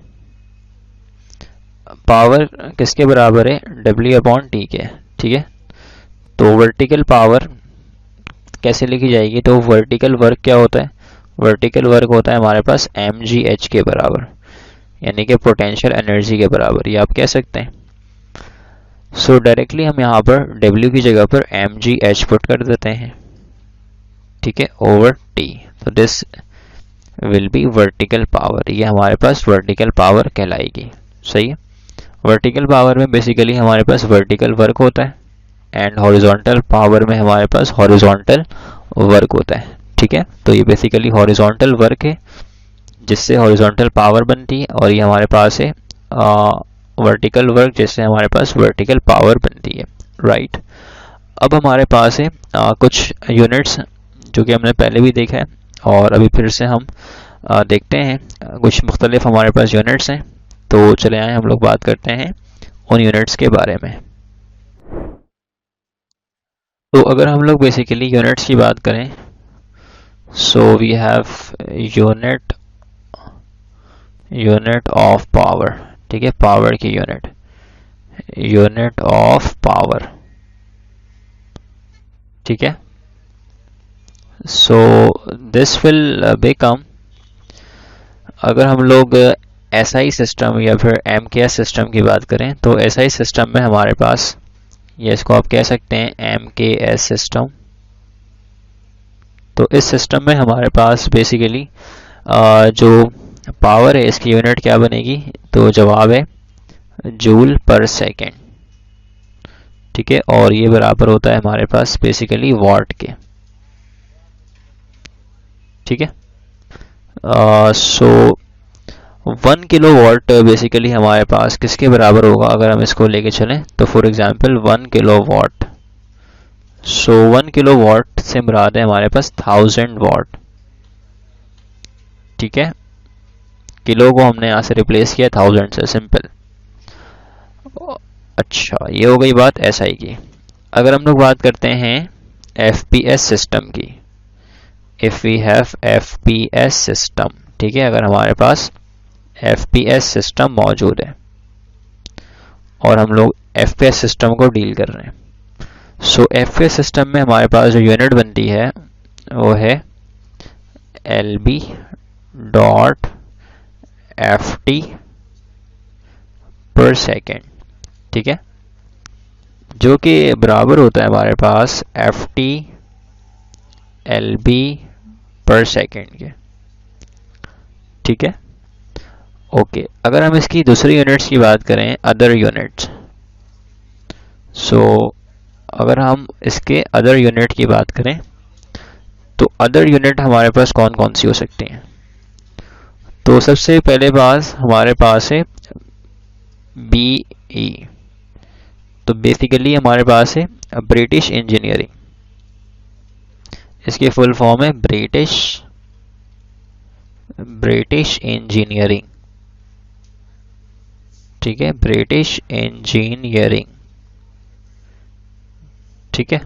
पावर किसके बराबर है, W अपॉन टी के, ठीक है। तो वर्टिकल पावर कैसे लिखी जाएगी, तो वर्टिकल वर्क क्या होता है, वर्टिकल वर्क होता है हमारे पास mgh के बराबर, यानी कि पोटेंशियल एनर्जी के बराबर, ये आप कह सकते हैं। सो डायरेक्टली हम यहाँ पर W की जगह पर mgh पुट कर देते हैं, ठीक है, ओवर t। तो this will B vertical power, ये हमारे पास वर्टिकल पावर कहलाएगी, सही है। वर्टिकल पावर में बेसिकली हमारे पास वर्टिकल वर्क होता है एंड हॉरिजॉन्टल पावर में हमारे पास हॉरिजॉन्टल वर्क होता है, ठीक है। तो ये बेसिकली हॉरिजॉन्टल वर्क है जिससे हॉरिजॉन्टल पावर बनती है, और ये हमारे पास है वर्टिकल वर्क जिससे हमारे पास वर्टिकल पावर बनती है, राइट। अब हमारे पास है कुछ यूनिट्स जो कि हमने पहले भी देखा है और अभी फिर से हम देखते हैं। कुछ मुख्तलिफ हमारे पास यूनिट्स हैं, तो चले आए हम लोग बात करते हैं उन यूनिट्स के बारे में। तो अगर हम लोग बेसिकली यूनिट्स की बात करें, so we have unit of power, ठीक है, पावर की यूनिट, यूनिट ऑफ पावर, ठीक है। सो दिस विल बिकम, अगर हम लोग SI सिस्टम या फिर MKS सिस्टम की बात करें तो SI सिस्टम में हमारे पास, ये इसको आप कह सकते हैं MKS सिस्टम। तो इस सिस्टम में हमारे पास बेसिकली जो पावर है इसकी यूनिट क्या बनेगी, तो जवाब है जूल पर सेकेंड, ठीक है। और ये बराबर होता है हमारे पास बेसिकली वॉट के, ठीक है। सो 1 किलोवाट बेसिकली हमारे पास किसके बराबर होगा अगर हम इसको लेके चलें, तो for example 1 kilowatt, so 1 kilowatt से मुराद है हमारे पास 1000 वाट। ठीक है, किलो को हमने यहाँ से रिप्लेस किया 1000 से, सिंपल। अच्छा, ये हो गई बात SI की। अगर हम लोग बात करते हैं FPS सिस्टम की, if we have FPS system, ठीक है, अगर हमारे पास FPS सिस्टम मौजूद है और हम लोग FPS सिस्टम को डील कर रहे हैं, सो FPS सिस्टम में हमारे पास जो यूनिट बनती है वो है LB डॉट FT पर सेकेंड। ठीक है, जो कि बराबर होता है हमारे पास FT LB पर सेकेंड के। ठीक है, ओके। अगर हम इसकी दूसरी यूनिट्स की बात करें, अदर यूनिट्स, सो अगर हम इसके अदर यूनिट की बात करें तो अदर यूनिट हमारे पास कौन कौन सी हो सकती हैं? तो सबसे पहले पास हमारे पास है BE, तो बेसिकली हमारे पास है ब्रिटिश इंजीनियरिंग, इसकी फुल फॉर्म है ब्रिटिश इंजीनियरिंग। ठीक है, ब्रिटिश इंजीनियरिंग। ठीक है,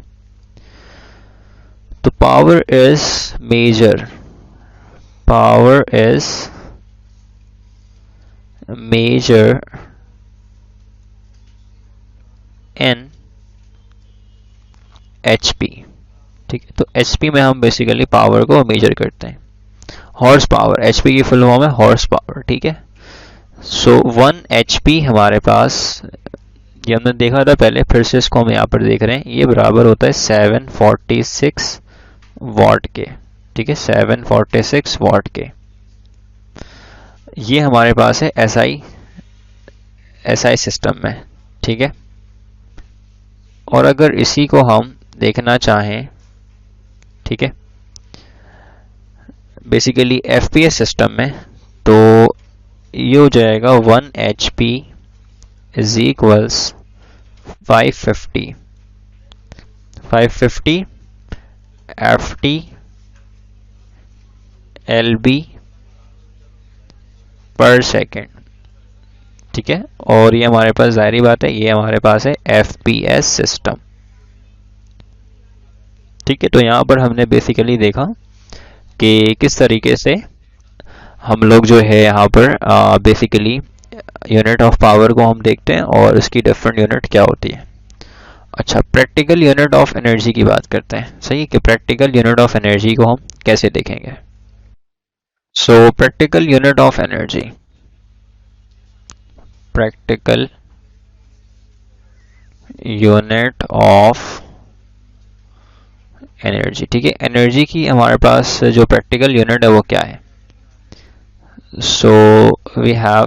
तो power is measure in HP। ठीक है, तो HP में हम बेसिकली पावर को मेजर करते हैं। हॉर्स पावर, HP की फुल फॉर्म है हॉर्स पावर। ठीक है, सो 1 HP हमारे पास, ये हमने देखा था पहले, फिर से इसको हम यहाँ पर देख रहे हैं, ये बराबर होता है 746 वाट के। ठीक है, 746 वाट के। ये हमारे पास है SI सिस्टम में। ठीक है, और अगर इसी को हम देखना चाहें, ठीक है, बेसिकली FPS सिस्टम में, तो ये हो जाएगा 1 HP is equals 550 FT LB पर सेकेंड। ठीक है, और ये हमारे पास जाहिर बात है, ये हमारे पास है FPS सिस्टम। ठीक है, तो यहाँ पर हमने बेसिकली देखा कि किस तरीके से हम लोग जो है यहाँ पर बेसिकली यूनिट ऑफ पावर को हम देखते हैं और उसकी डिफरेंट यूनिट क्या होती है। अच्छा, प्रैक्टिकल यूनिट ऑफ एनर्जी की बात करते हैं। सही है, कि प्रैक्टिकल यूनिट ऑफ एनर्जी को हम कैसे देखेंगे। सो practical unit of energy, practical unit of energy. ठीक है, एनर्जी की हमारे पास जो प्रैक्टिकल यूनिट है वो क्या है? So we have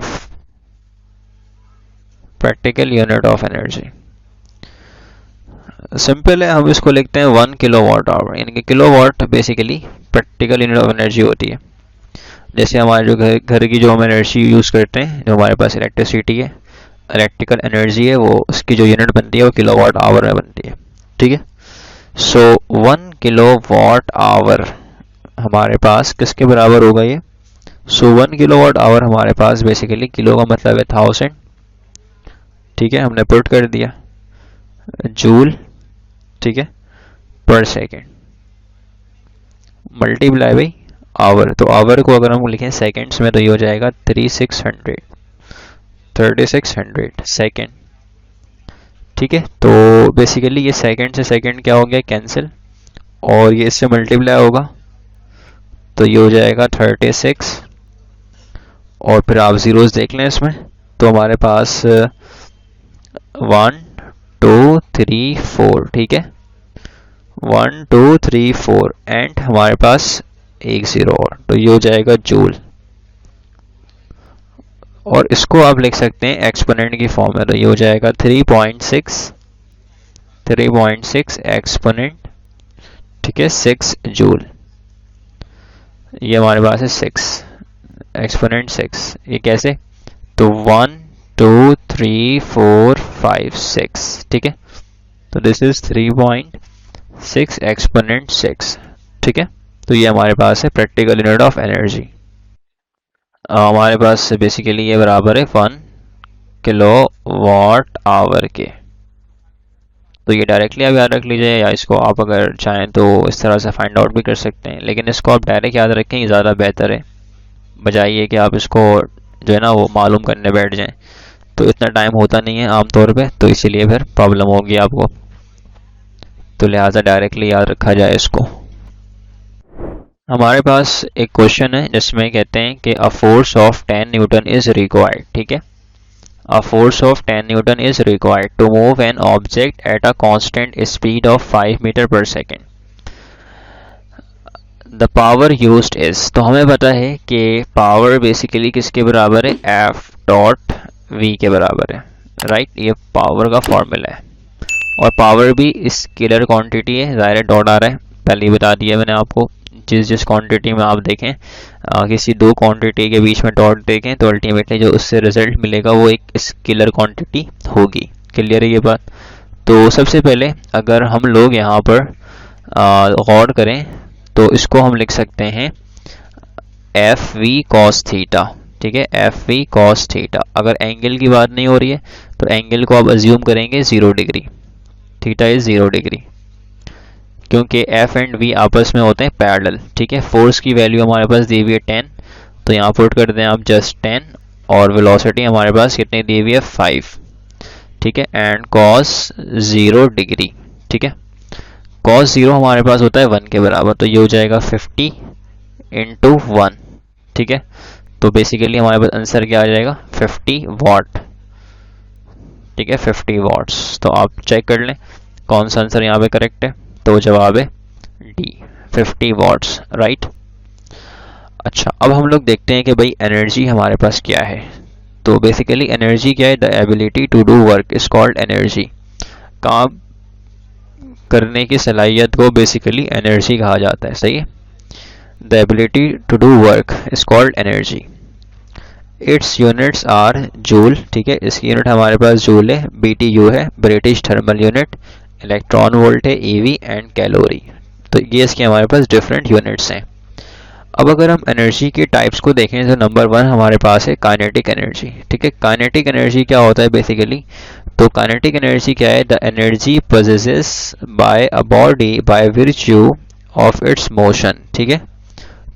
practical unit of energy, simple है, हम इसको लिखते हैं 1 किलोवाट आवर, यानी कि kilowatt basically practical unit of energy होती है। जैसे हमारे जो घर की जो हम एनर्जी यूज़ करते हैं, जो हमारे पास इलेक्ट्रिसिटी है, इलेक्ट्रिकल एनर्जी है, वो उसकी जो यूनिट बनती है वो किलोवाट आवर में बनती है। ठीक है, सो 1 किलोवाट आवर हमारे पास किसके बराबर होगा ये? सो 1 किलोवाट आवर हमारे पास बेसिकली, किलो का मतलब है 1000। ठीक है, हमने पुट कर दिया जूल, ठीक है, पर सेकेंड, मल्टीप्लाई बाई आवर। तो आवर को अगर हम लिखें सेकेंड्स में तो ये हो जाएगा 3600 सेकेंड। ठीक है, तो बेसिकली ये सेकेंड से सेकेंड क्या हो गया, कैंसिल, और ये इससे मल्टीप्लाई होगा तो ये हो जाएगा 36, और फिर आप जीरोस देख लें इसमें, तो हमारे पास 1 2 3 4, ठीक है, 1 2 3 4 एंड हमारे पास एक जीरो और, तो ये हो जाएगा जूल। और इसको आप लिख सकते हैं एक्सपोनेंट की फॉर्म में, तो ये हो जाएगा 3.6 एक्सपोनेंट, ठीक है, 6 जूल। ये हमारे पास है 6। एक्सपोनेंट 6, ये कैसे? तो 1 2 3 4 5 6, ठीक है। तो दिस इज 3.6 एक्सपोनेंट 6, ठीक है। तो ये हमारे पास है प्रैक्टिकल यूनिट ऑफ एनर्जी। हमारे पास बेसिकली ये बराबर है 1 किलो वाट आवर के। तो ये डायरेक्टली आप याद रख लीजिए, या इसको आप अगर चाहें तो इस तरह से फाइंड आउट भी कर सकते हैं, लेकिन इसको आप डायरेक्ट याद रखें, ये ज़्यादा बेहतर है, बजाय ये कि आप इसको जो है ना वो मालूम करने बैठ जाएं। तो इतना टाइम होता नहीं है आमतौर पे, तो इसीलिए फिर प्रॉब्लम होगी आपको, तो लिहाजा डायरेक्टली याद रखा जाए इसको। हमारे पास एक क्वेश्चन है जिसमें कहते हैं कि अ force of 10 Newton is required, ठीक है। A force of 10 Newton is required to move an object at a constant speed of 5 meter per second. The power used is, तो हमें पता है कि पावर बेसिकली किसके बराबर है? F डॉट V के बराबर है, राइट। ये पावर का फॉर्मूला है, और पावर भी स्केलर क्वांटिटी है, ज़ाहिर डॉट आ रहा है, पहले ही बता दिया मैंने आपको। जिस क्वांटिटी में आप देखें किसी दो क्वांटिटी के बीच में डॉट देखें तो अल्टीमेटली जो उससे रिजल्ट मिलेगा वो एक स्केलर क्वांटिटी होगी। क्लियर है ये बात? तो सबसे पहले अगर हम लोग यहाँ पर गौर करें तो इसको हम लिख सकते हैं एफ वी कॉस थीटा, ठीक है, एफ वी कॉस थीटा। अगर एंगल की बात नहीं हो रही है तो एंगल को आप अज्यूम करेंगे 0 डिग्री, थीटा इज 0 डिग्री, क्योंकि एफ एंड वी आपस में होते हैं पैरेलल, ठीक है। फोर्स की वैल्यू हमारे पास दी हुई है 10, तो यहाँ पुट कर दें आप जस्ट 10, और वेलोसिटी हमारे पास कितनी दी हुई है 5, ठीक है, एंड कॉस 0 डिग्री, ठीक है। कॉस 0 हमारे पास होता है 1 के बराबर, तो ये हो जाएगा 50 इंटू 1, ठीक है। तो बेसिकली हमारे पास आंसर क्या आ जाएगा? 50 वाट, ठीक है, 50 वाट्स। तो आप चेक कर लें कौन सा आंसर यहाँ पे करेक्ट है, तो जवाब है डी, 50 वाट्स, राइट। अच्छा, अब हम लोग देखते हैं कि भाई एनर्जी हमारे पास क्या है। तो बेसिकली एनर्जी क्या है? The ability to do work is called energy. काम करने की सलाहियत को बेसिकली एनर्जी कहा जाता है, सही है। The ability to do work is called energy. Its units are joule, ठीक है, इसकी यूनिट हमारे पास जूल है, BTU है, British thermal unit, electron volt है, EV, एंड कैलोरी। तो ये इसके हमारे पास डिफरेंट यूनिट्स हैं। अब अगर हम एनर्जी के टाइप्स को देखें तो नंबर 1 हमारे पास है काइनेटिक एनर्जी, ठीक है। काइनेटिक एनर्जी क्या होता है बेसिकली? तो काइनेटिक एनर्जी क्या है? The energy possesses by a body by virtue of its motion, ठीक है।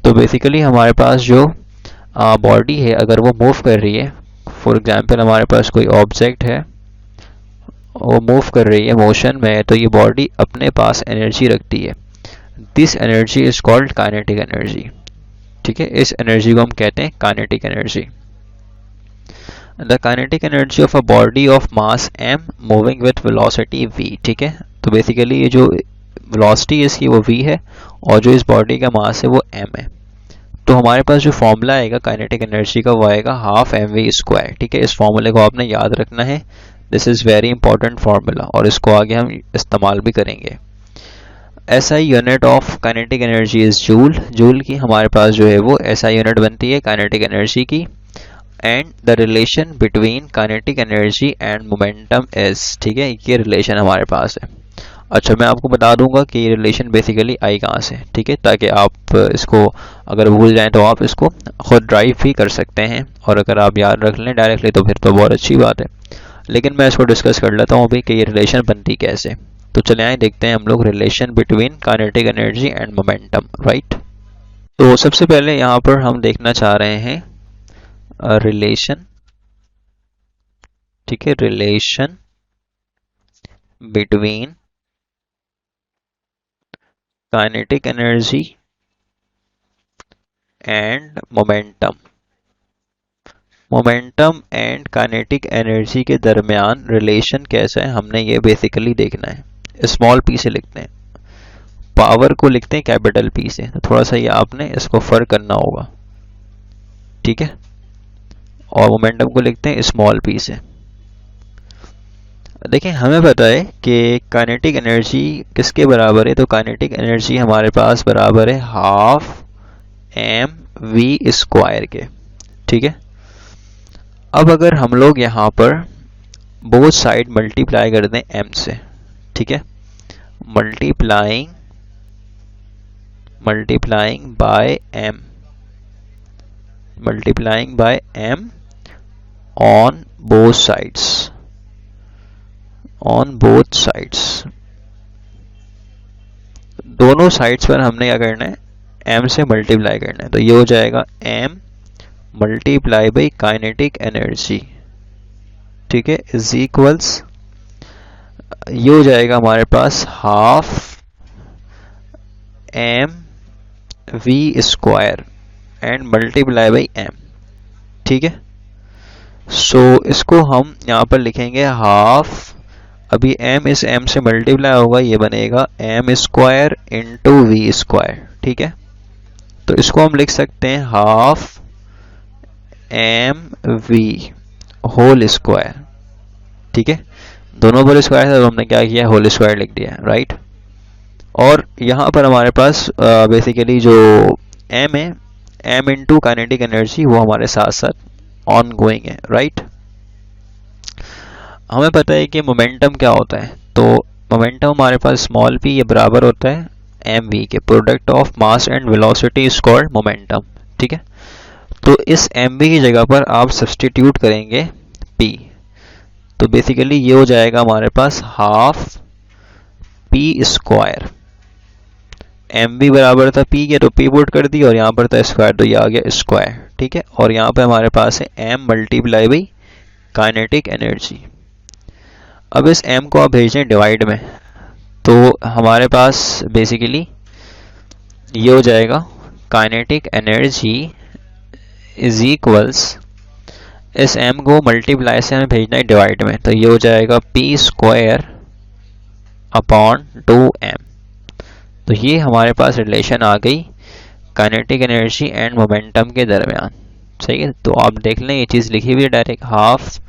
तो बेसिकली हमारे पास जो बॉडी है अगर वो मूव कर रही है, फॉर एग्जांपल हमारे पास कोई ऑब्जेक्ट है वो मूव कर रही है मोशन में, तो ये बॉडी अपने पास एनर्जी रखती है। This energy is called kinetic energy, ठीक है। इस एनर्जी को हम कहते हैं kinetic energy. The kinetic energy of a body of mass m moving with velocity v, ठीक है। तो बेसिकली ये जो वेलोसिटी इसकी वो v है, और जो इस बॉडी का मास है वो m है। तो हमारे पास जो फॉर्मूला आएगा काइनेटिक एनर्जी का वो आएगा हाफ mv², ठीक है। इस फॉर्मूले को आपने याद रखना है, this is very important formula, और इसको आगे हम इस्तेमाल भी करेंगे। SI unit of kinetic energy is joule. Joule की हमारे पास जो है वो SI यूनिट बनती है काइनेटिक एनर्जी की। And the relation between kinetic energy and momentum is, ठीक है, ये रिलेशन हमारे पास है। अच्छा, मैं आपको बता दूंगा कि ये रिलेशन बेसिकली आई कहाँ से, ठीक है, ताकि आप इसको अगर भूल जाएं तो आप इसको खुद ड्राइव भी कर सकते हैं, और अगर आप याद रख लें डायरेक्टली तो फिर तो बहुत अच्छी बात है। लेकिन मैं इसको डिस्कस कर लेता हूँ अभी कि ये रिलेशन बनती कैसे। तो चले आए देखते हैं हम लोग relation between kinetic energy and momentum, right. तो सबसे पहले यहाँ पर हम देखना चाह रहे हैं रिलेशन, ठीक है, relation between kinetic energy and momentum. Momentum and kinetic energy के दरमियान रिलेशन कैसा है हमने ये बेसिकली देखना है। स्मॉल p से लिखते हैं, पावर को लिखते हैं कैपिटल P से, तो थोड़ा सा ये आपने इसको फर्क करना होगा, ठीक है, और मोमेंटम को लिखते हैं स्मॉल p से। देखें हमें पता है कि काइनेटिक एनर्जी किसके बराबर है, तो काइनेटिक एनर्जी हमारे पास बराबर है हाफ mv² के, ठीक है। अब अगर हम लोग यहाँ पर बोथ साइड मल्टीप्लाई कर दें m से, ठीक है, multiplying by m on both sides, दोनों साइड्स पर हमने क्या करना है, m से मल्टीप्लाई करना है। तो ये हो जाएगा m multiply by kinetic energy, ठीक है, इज इक्वल्स, ये हो जाएगा हमारे पास half m v square and multiply by m, ठीक है। सो इसको हम यहाँ पर लिखेंगे हाफ, अभी m इस m से मल्टीप्लाई होगा, ये बनेगा m square into V square, ठीक है। तो इसको हम लिख सकते हैं half m v whole square, ठीक है। दोनों पर स्क्वायर था तो हमने क्या किया, होल स्क्वायर लिख दिया, राइट। और यहाँ पर हमारे पास बेसिकली जो m है, m इंटू काइनेटिक एनर्जी, वो हमारे साथ साथ ऑन गोइंग है, राइट। हमें पता है कि मोमेंटम क्या होता है, तो मोमेंटम हमारे पास स्मॉल p, ये बराबर होता है mv के, product of mass and velocity is called momentum, ठीक है। तो इस mv की जगह पर आप सब्सटीट्यूट करेंगे p, तो बेसिकली ये हो जाएगा हमारे पास हाफ p स्क्वायर, mv बराबर था p के, तो p पुट कर दी, और यहाँ पर था स्क्वायर, तो ये आ गया स्क्वायर, ठीक है। और यहाँ पे हमारे पास है m multiply by kinetic energy. अब इस m को आप भेजें डिवाइड में, तो हमारे पास बेसिकली ये हो जाएगा काइनेटिक एनर्जी इज इक्वल्स, इस m को मल्टीप्लाई से हमें भेजना है डिवाइड में, तो ये हो जाएगा p स्क्वायर अपॉन 2m। तो ये हमारे पास रिलेशन आ गई काइनेटिक एनर्जी एंड मोमेंटम के दरमियान, सही है। तो आप देख लें ये चीज़ लिखी हुई है direct, half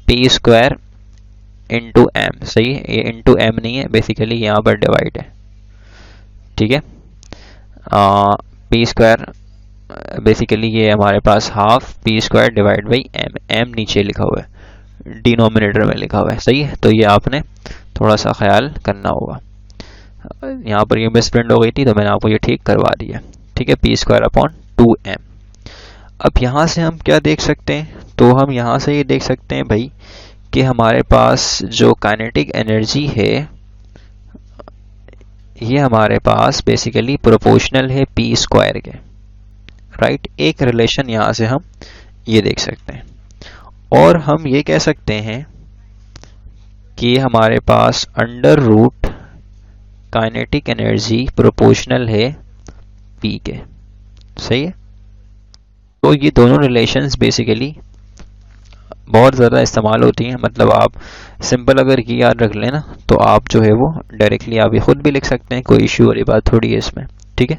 p square into m, सही है। ये इंटू m नहीं है, बेसिकली यहाँ पर डिवाइड है, ठीक है। p स्क्वायर बेसिकली ये हमारे पास half p square divide by m, m नीचे लिखा हुआ है, डिनोमिनेटर में लिखा हुआ है, सही है। तो ये आपने थोड़ा सा ख्याल करना होगा, यहाँ पर ये मिसप्रिंट हो गई थी तो मैंने आपको ये ठीक करवा दिया, ठीक है, p स्क्वायर अपॉन 2m। अब यहाँ से हम क्या देख सकते हैं, तो हम यहाँ से ये देख सकते हैं भाई कि हमारे पास जो काइनेटिक एनर्जी है ये हमारे पास बेसिकली प्रोपोर्शनल है p स्क्वायर के, राइट। एक रिलेशन यहाँ से हम ये देख सकते हैं, और हम ये कह सकते हैं कि हमारे पास under root kinetic energy proportional है p के, सही है। तो ये दोनों रिलेशंस बेसिकली बहुत ज़्यादा इस्तेमाल होती हैं, मतलब आप सिंपल अगर ये याद रख लेना तो आप जो है वो डायरेक्टली आप ये खुद भी लिख सकते हैं, कोई इश्यू वाली बात थोड़ी है इसमें, ठीक है।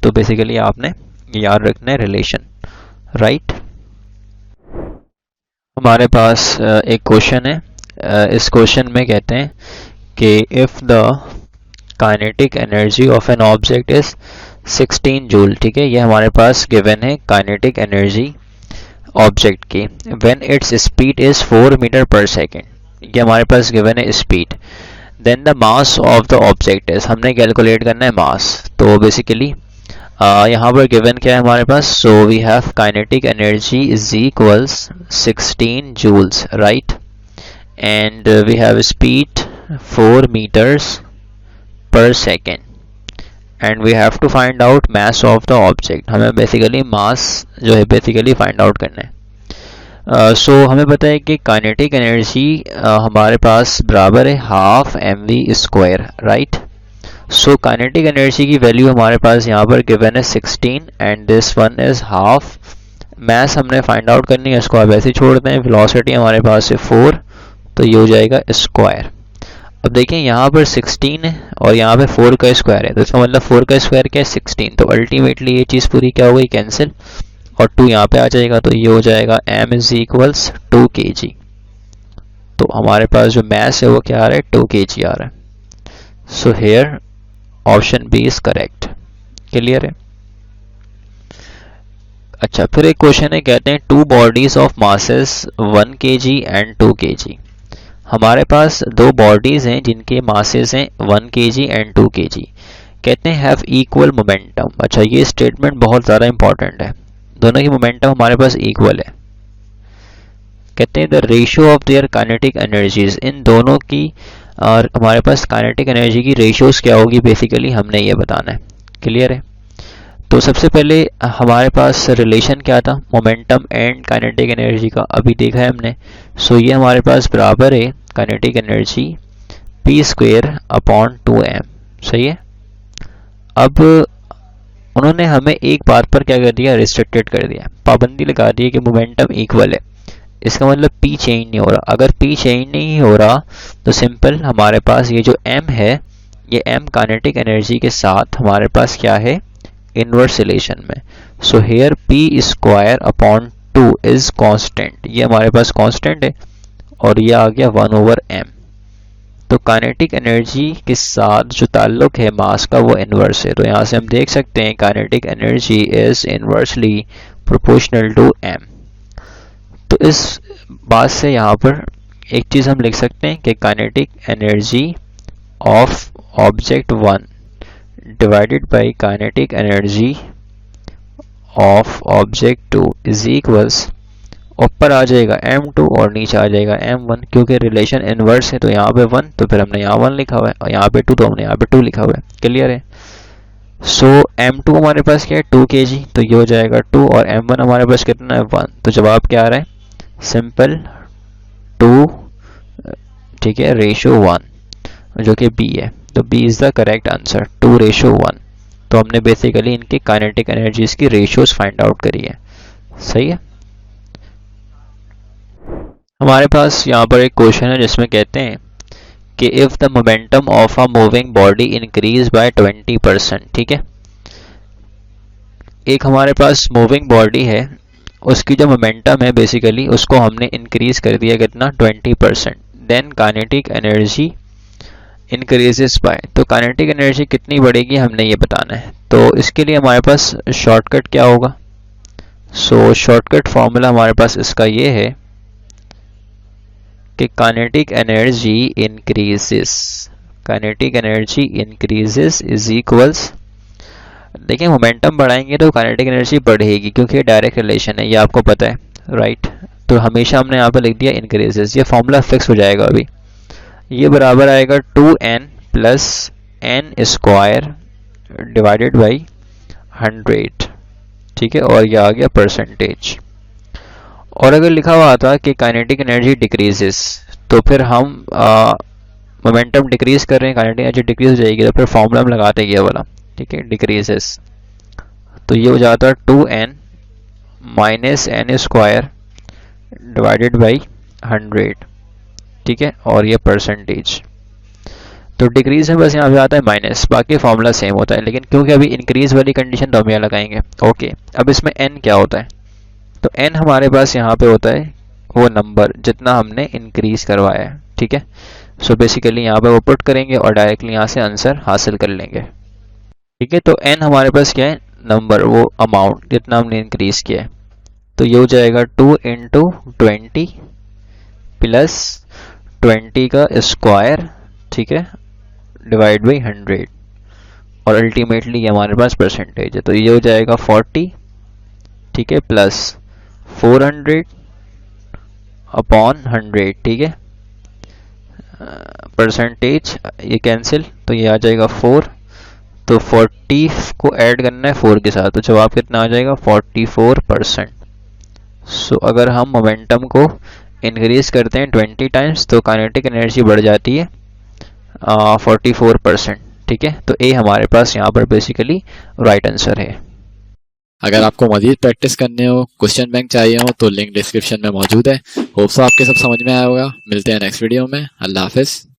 तो बेसिकली आपने याद रखना है रिलेशन, राइट। हमारे पास एक क्वेश्चन है, इस क्वेश्चन में कहते हैं कि if the kinetic energy of an object is 16 joule, ठीक है, ये हमारे पास गिवन है काइनेटिक एनर्जी ऑब्जेक्ट की, when its speed is 4 metre per second, ये हमारे पास गिवन है speed. Then the mass of the object is, हमने कैलकुलेट करना है मास, तो बेसिकली यहाँ पर गिवन क्या है हमारे पास, so we have kinetic energy is equals 16 joules, right, and we have speed 4 metres per second and we have to find out mass of the object, हमें बेसिकली मास जो है बेसिकली फाइंड आउट करना है। सो हमें पता है कि kinetic energy हमारे पास बराबर है half mv square, right. So kinetic energy की वैल्यू हमारे पास यहाँ पर गिवन है 16 and this one is half, mass हमने फाइंड आउट करनी है, इसको आप ऐसे ही छोड़ दें, वेलोसिटी हमारे पास है 4, तो ये हो जाएगा स्क्वायर। अब देखें यहाँ पर 16 है और यहाँ पे 4 का स्क्वायर है, तो इसका मतलब 4 का स्क्वायर क्या है 16, तो अल्टीमेटली ये चीज़ पूरी क्या हो गई कैंसिल, और 2 यहाँ पे आ जाएगा, तो ये हो जाएगा m इज इक्वल्स 2 kg। तो हमारे पास जो मास है वो क्या आ रहा है 2 kg आ रहा है। So here option B is correct, clear है। अच्छा, फिर एक क्वेश्चन है, कहते हैं two bodies of masses 1 kg and 2 kg। हमारे पास दो बॉडीज हैं जिनके मासेस हैं 1 kg एंड 2 kg। कहते हैं हैव इक्वल मोमेंटम। अच्छा, ये स्टेटमेंट बहुत ज़्यादा इंपॉर्टेंट है। दोनों की मोमेंटम हमारे पास इक्वल है। कहते हैं the ratio of their kinetic energies, इन दोनों की और हमारे पास काइनेटिक एनर्जी की रेशियोज क्या होगी, बेसिकली हमने ये बताना है। क्लियर है? तो सबसे पहले हमारे पास रिलेशन क्या था, मोमेंटम एंड काइनेटिक एनर्जी का, अभी देखा है हमने। सो ये हमारे पास बराबर है काइनेटिक एनर्जी p²/2m। सही है। अब उन्होंने हमें एक बात पर क्या कर दिया, रिस्ट्रिक्टेड कर दिया, पाबंदी लगा दी है कि मोमेंटम इक्वल है। इसका मतलब p चेंज नहीं हो रहा। अगर p चेंज नहीं हो रहा तो सिंपल हमारे पास ये जो m है, ये m काइनेटिक एनर्जी के साथ हमारे पास क्या है, इनवर्स रिलेशन में। So here p²/2 is constant, ये हमारे पास कांस्टेंट है और ये आ गया 1/m। तो काइनेटिक एनर्जी के साथ जो ताल्लुक है मास का वो इनवर्स है। तो यहाँ से हम देख सकते हैं kinetic energy is inversely proportional to m। तो इस बात से यहाँ पर एक चीज़ हम लिख सकते हैं कि kinetic energy of object 1 divided by kinetic energy of object 2 is equals, ऊपर आ जाएगा m2 और नीचे आ जाएगा m1, क्योंकि रिलेशन इनवर्स है। तो यहाँ पे 1 तो फिर हमने यहाँ 1 लिखा हुआ है, और यहाँ पे 2 तो हमने यहाँ पे 2 लिखा हुआ है। क्लियर है? सो m2 हमारे पास क्या है, 2 kg, तो ये हो जाएगा 2, और m1 हमारे पास कितना है, 1। तो जवाब क्या आ रहा है, सिंपल 2, ठीक है, रेशो 1, जो कि b है। तो b is the correct answer, 2:1। तो हमने बेसिकली इनकी काइनेटिक एनर्जीज की रेशियोज फाइंड आउट करी है। सही है। हमारे पास यहाँ पर एक क्वेश्चन है जिसमें कहते हैं कि if the momentum of a moving body increase by 20%। ठीक है, एक हमारे पास मूविंग बॉडी है, उसकी जो मोमेंटम है बेसिकली उसको हमने इंक्रीज कर दिया कितना, 20%। Then kinetic energy increases by, तो काइनेटिक एनर्जी कितनी बढ़ेगी हमने ये बताना है। तो इसके लिए हमारे पास शॉर्टकट क्या होगा, सो शॉर्टकट फॉर्मूला हमारे पास इसका ये है कि kinetic energy increases, kinetic energy increases is equals, देखिए मोमेंटम बढ़ाएंगे तो काइनेटिक एनर्जी बढ़ेगी, क्योंकि ये डायरेक्ट रिलेशन है, ये आपको पता है, राइट। तो हमेशा हमने यहाँ पर लिख दिया इंक्रीजेस, ये फॉर्मूला फिक्स हो जाएगा अभी। ये बराबर आएगा 2n plus n² divided by 100। ठीक है, और ये आ गया परसेंटेज। और अगर लिखा हुआ आता कि काइनेटिक एनर्जी डिक्रीजेस, तो फिर हम मोमेंटम डिक्रीज कर रहे हैं, काइनेटिक एनर्जी डिक्रीज हो जाएगी, तो फिर फॉर्मूला हम लगाते हैं ये वाला, ठीक है, डिक्रीजेस। तो ये हो जाता है 2n minus n² divided by 100। ठीक है, और ये परसेंटेज। तो डिक्रीज में बस यहाँ पे आता है माइनस, बाकी फॉर्मूला सेम होता है, लेकिन क्योंकि अभी इंक्रीज वाली कंडीशन तो हम यहाँ लगाएंगे। ओके, अब इसमें n क्या होता है, तो n हमारे पास यहाँ पे होता है वो नंबर जितना हमने इंक्रीज करवाया है। ठीक है, सो बेसिकली यहाँ पे वो पुट करेंगे और डायरेक्टली यहाँ से आंसर हासिल कर लेंगे। ठीक है, तो n हमारे पास क्या है, नंबर, वो अमाउंट जितना हमने इंक्रीज किया है। तो ये हो जाएगा 2 × 20 प्लस 20 का स्क्वायर, ठीक है, डिवाइड बाई 100, और अल्टीमेटली ये हमारे पास परसेंटेज है। तो ये हो जाएगा 40, ठीक है, प्लस 400 अपॉन 100, ठीक है, परसेंटेज ये कैंसिल, तो ये आ जाएगा 4। तो 40 को ऐड करना है 4 के साथ, तो जवाब कितना आ जाएगा, 44%। सो अगर हम मोमेंटम को इंक्रीज करते हैं 20 टाइम्स तो काइनेटिक एनर्जी बढ़ जाती है 44%। ठीक है, तो ए हमारे पास यहाँ पर बेसिकली राइट आंसर है। अगर आपको मजीद प्रैक्टिस करने हो, क्वेश्चन बैंक चाहिए हो, तो लिंक डिस्क्रिप्शन में मौजूद है। होप सो आपके सब समझ में आया होगा। मिलते हैं नेक्स्ट वीडियो में। अल्लाह हाफिज़।